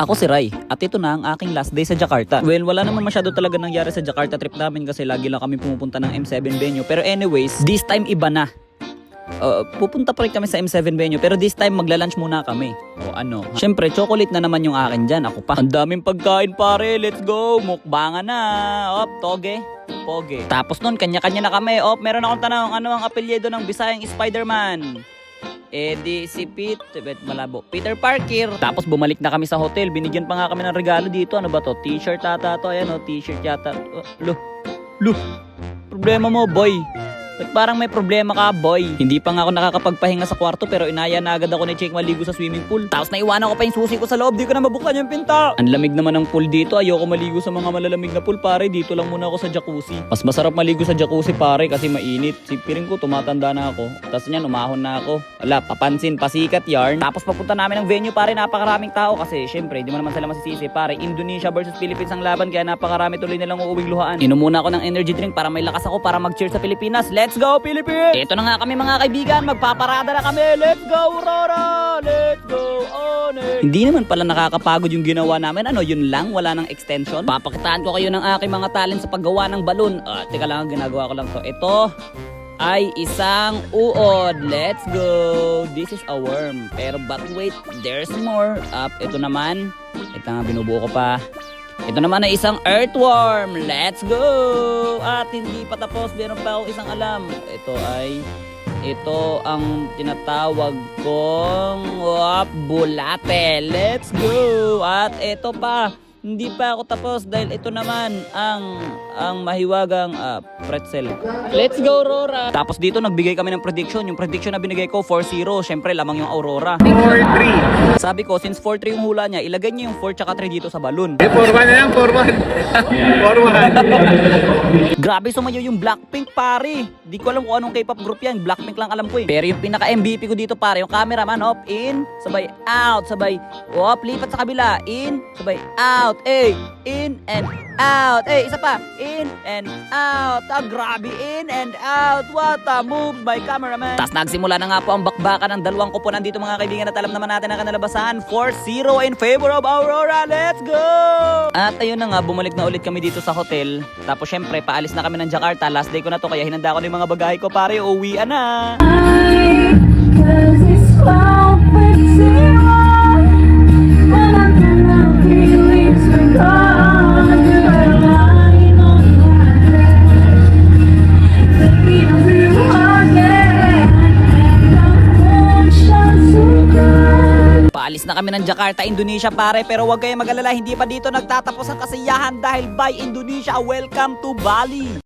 Ako si Rai, at ito na ang aking last day sa Jakarta. Well, wala naman masyado talaga nangyari sa Jakarta trip namin kasi lagi lang kami pumupunta ng M7 venue. Pero anyways, this time iba na. Pupunta pa rin kami sa M7 venue pero this time magla-lunch muna kami. O ano? Syempre, chocolate na naman yung akin dyan. Ako pa. Ang daming pagkain pare, let's go! Mukbangan na! Op, toge. Poge. Tapos nun, kanya-kanya na kami. Op, meron akong tanong, ano ang apelyido ng Bisayang Spider-Man? Di si Peter Parker. Tapos bumalik na kami sa hotel. Binigyan pa nga kami ng regalo dito. Ano ba to? T-shirt ata to. Ayan o, t-shirt yata. Problema mo, boy. Ba't parang may problema ka, boy? Hindi pa nga ako nakakapagpahinga sa kwarto pero inaya na agad ako ni Jake maligo sa swimming pool. Tapos naiwanan ko pa yung susi ko sa loob. Di ko na mabuksan yung pinta. Ang lamig naman ng pool dito. Ayoko maligo sa mga malalamig na pool, pare. Dito lang muna ako sa jacuzzi. Mas masarap maligo sa jacuzzi, pare, kasi mainit. Piling ko tumatanda na ako. Tapos niyan, umahon na ako. Wala, papansin, pasikat yarn. Tapos papunta namin ng venue, pare. Napakaraming tao kasi syempre, di mo naman sila masisisi, pare. Indonesia versus Philippines ang laban kaya napakarami tuloy nilang uuwing luhaan. Inom muna ako ng energy drink para may lakas ako para mag-cheer sa Pilipinas. Let's go, Philippines! Ito na nga kami mga kaibigan, magpaparada na kami. Let's go, Aurora! Let's go, Onyx! Hindi naman pala nakakapagod yung ginawa namin. Ano, yun lang? Wala ng extension? Papakitaan ko kayo ng aking mga talent sa paggawa ng balon. Teka lang, ginagawa ko lang to. Ito ay isang uod. Let's go! This is a worm. Pero but wait, there's more. Ito naman. Ito nga, binubuo ko pa. Ito naman ay isang earthworm. Let's go! At hindi pa tapos, meron pa ako isang alam. Ito ang tinatawag kong bulate. Let's go! At ito pa, hindi pa ako tapos dahil ito naman ang mahiwagang pretzel. Let's go, Aurora! Tapos dito nagbigay kami ng prediction. Yung prediction na binigay ko, 4-0. Syempre, lamang yung Aurora. 4-3. Sabi ko, since 4-3 yung hula niya, ilagay niya yung 4 tsaka 3 dito sa balloon. 4-1 na lang, 4-1. 4-1. Grabe sumayo yung Blackpink, pare. Di ko alam kung anong K-pop group yan. Blackpink lang alam ko eh. Pero yung pinaka-MVP ko dito, pare, yung cameraman, hop, in, sabay, out, sabay, hop, lipat sa kabila, in, sabay, out, in and out. Isa pa, in and out. Grabe, in and out. What a move by cameraman. Tapos nagsimula na nga po ang bakbakan ng dalawang kuponan dito mga kaibigan at alam naman natin ang kanalabasan. 4-0 in favor of Aurora. Let's go! At ayun na nga, bumalik na ulit kami dito sa hotel. Tapos syempre, paalis na kami ng Jakarta. Last day ko na to, kaya hinanda ko na yung mga bagahe ko, pare. Uwian na. Paalis na kami ng Jakarta, Indonesia, pare. Pero wag kayong mag-alala, hindi pa dito nagtatapos ang kasiyahan dahil by Indonesia, welcome to Bali!